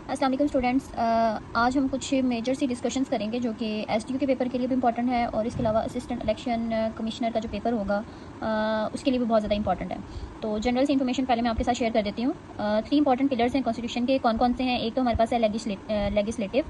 अस्सलाम वालेकुम स्टूडेंट्स, आज हम कुछ मेजर सी डिस्कशंस करेंगे जो कि एसटीयू के पेपर के लिए भी इंपॉर्टेंट है और इसके अलावा असिस्टेंट इलेक्शन कमिश्नर का जो पेपर होगा उसके लिए भी बहुत ज़्यादा इंपॉर्टेंट है। तो जनरल सी इन्फॉर्मेशन पहले मैं आपके साथ शेयर कर देती हूँ। 3 इंपॉर्टेंट पिलर्स हैं कॉन्स्टिट्यूशन के, कौन कौन से हैं। एक तो हमारे पास है लेजिस्लेटिव,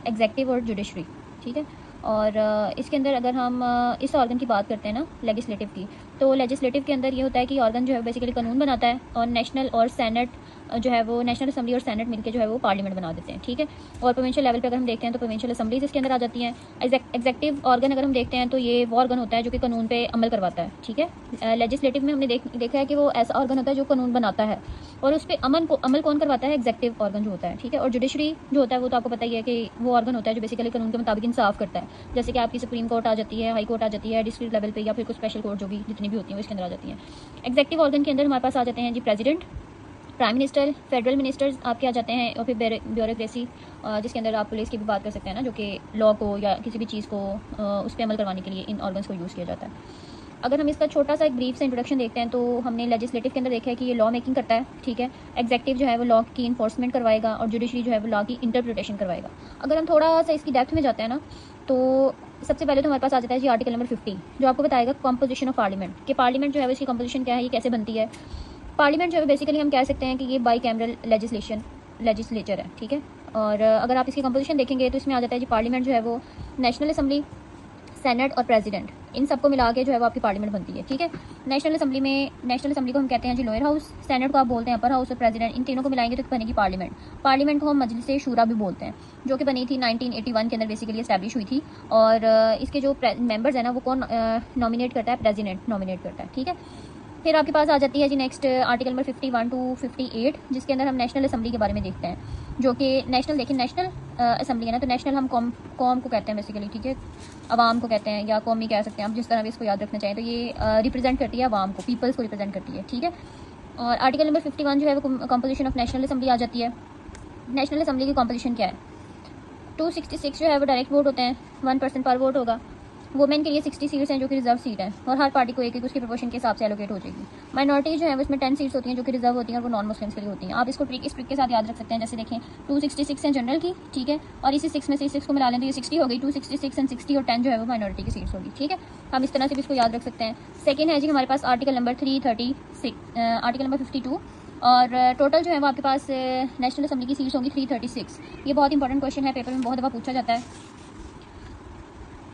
एग्जेक्टिव और जुडिशरी, ठीक है। और इसके अंदर अगर हम इस ऑर्गन की बात करते हैं ना, लेजिस्लेटिव की, तो लेजिस्लेटिव के अंदर ये होता है कि ऑर्गन जो है बेसिकली कानून बनाता है और नेशनल और सेनेट जो है वो नेशनल असेंबली और सेनेट मिलकर जो है वो पार्लियामेंट बना देते हैं, ठीक है। और प्रोविंशियल लेवल पे अगर हम देखते हैं तो प्रोविंशियल असेंबलीज इसके अंदर आ जाती हैं। एग्जेक्टिव ऑर्गन अगर हम देखते हैं तो ये वो ऑर्गन होता है जो कि कानून पे अमल करवाता है, ठीक है। लेजिस्लेटिव में हमने देखा है कि वो ऐसा ऑर्गन होता है जो कानून बनाता है और उस पर अमल कौन करवाता है, एग्जेक्टिव ऑर्गन जो होता है, ठीक है। और जुडिशरी जो होता है वो तो आपको पता ही है कि वो ऑर्गन होता है जो बेसिकली कानून के मुताबिक इंसाफ करता है, जैसे कि आपकी सुप्रीम कोर्ट आ जाती है, हाई कोर्ट आ जाती है, डिस्ट्रिक्ट लेवल पे या फिर कुछ स्पेशल कोर्ट जो भी जितनी भी होती हैं वो इसके अंदर आ जाती हैं। एग्जेक्टिव ऑर्गन के अंदर हमारे पास आ जाते हैं जी president, prime minister, federal ministers आपके आ जाते हैं, और फिर ब्यूरोक्रेसी जिसके अंदर आप पुलिस की भी बात कर सकते हैं ना, जो कि लॉ को या किसी भी चीज़ को उस पर अमल करवाने के लिए इन ऑर्गन्स को यूज़ किया जाता है। अगर हम इसका छोटा सा एक ब्रीफ से इंट्रोडक्शन देखते हैं तो हमने लेजिस्लेटिव के अंदर देखा है कि ये लॉ मेकिंग करता है, ठीक है। एग्जेक्टिव जो है वो लॉ की इन्फोर्समेंट करवाएगा और जुडिशरी जो है वो लॉ की इंटरप्रिटेशन करवाएगा। अगर हम थोड़ा सा इसकी डेप्थ में जाते हैं ना, तो सबसे पहले तो हमारे पास आ जाता है जी आर्टिकल नंबर 50, जो आपको बताएगा कंपोजिशन ऑफ पार्लियामेंट, कि पार्लियामेंट जो है इसकी कंपोजिशन क्या है, ये कैसे बनती है। पार्लियामेंट जो है बेसिकली हम कह सकते हैं कि ये बाई कैमरल लेजिस्लेचर है, ठीक है। और अगर आप इसकी कंपोजिशन देखेंगे तो इसमें आ जाता है जी पार्लियामेंट जो है वो नेशनल असेंबली, सेनेट और प्रेसिडेंट, इन सबको मिला के जो है वो आपकी पार्लियामेंट बनती है, ठीक है। नेशनल असेंबली को हम कहते हैं जी लोअर हाउस, सेनेट को आप बोलते हैं अपर हाउस, और प्रेसिडेंट, इन तीनों को मिलाएंगे तो बनेगी पार्लियामेंट। पार्लियामेंट को हम मजलिस शूरा भी बोलते हैं, जो कि बनी थी 1981 के अंदर बेसिकली एस्टैब्लिश हुई थी। और इसके जो मेंबर्स हैं ना वो कौन नॉमिनेट करता है, प्रेसिडेंट नॉमिनेट करता है, ठीक है। फिर आपके पास आ जाती है जी नेक्स्ट आर्टिकल नंबर 51 टू 58, जिसके अंदर हम नेशनल असेंबली के बारे में देखते हैं, जो कि नेशनल, देखिए नेशनल असेंबली है ना, तो नेशनल हम कौम को कहते हैं बेसिकली, ठीक है, अवाम को कहते हैं या कौमी कह सकते हैं आप, जिस तरह भी इसको याद रखना चाहें। तो ये रिप्रेजेंट करती है अवाम को, पीपल्स को रिप्रेजेंट करती है, ठीक है। और आर्टिकल नंबर 51 जो है वो कंपोजिशन ऑफ नेशनल असेंबली आ जाती है। नेशनल असेंबली की कंपोजिशन क्या है, 266 जो है वो डायरेक्ट वोट होते हैं, 1% पर वोट होगा। वुमेन के लिए 60 सीट्स हैं जो कि रिजर्व सीट है, और हर पार्टी को एक एक उसके प्रोपोर्शन के हिसाब से एलोकेट हो जाएगी। माइनॉरिटी जो है उसमें 10 सीट्स होती हैं जो कि रिजर्व होती हैं और वो नॉन मुस्लिम्स के लिए होती हैं। आप इसको इस ट्रिक के साथ याद रख सकते हैं, जैसे देखें 266 हैं जनरल की, ठीक है, और इसी 6 में से 6 को मिला लें तो ये 60 हो गई। 266 एंड 60 और 10 जो है वो माइनॉरिटी की सीट्स होगी, ठीक है। हम इस तरह से भी इसको याद रख सकते हैं। सेकेंड है जी हमारे पास आर्टिकल नंबर 336, आर्टिकल नंबर 52, और टोटल जो है वो आपके पास नेशनल असेंबली की सीट्स होंगी 336। ये बहुत इंपॉर्टेंट क्वेश्चन है, पेपर में बहुत दफ़ा पूछा जाता है।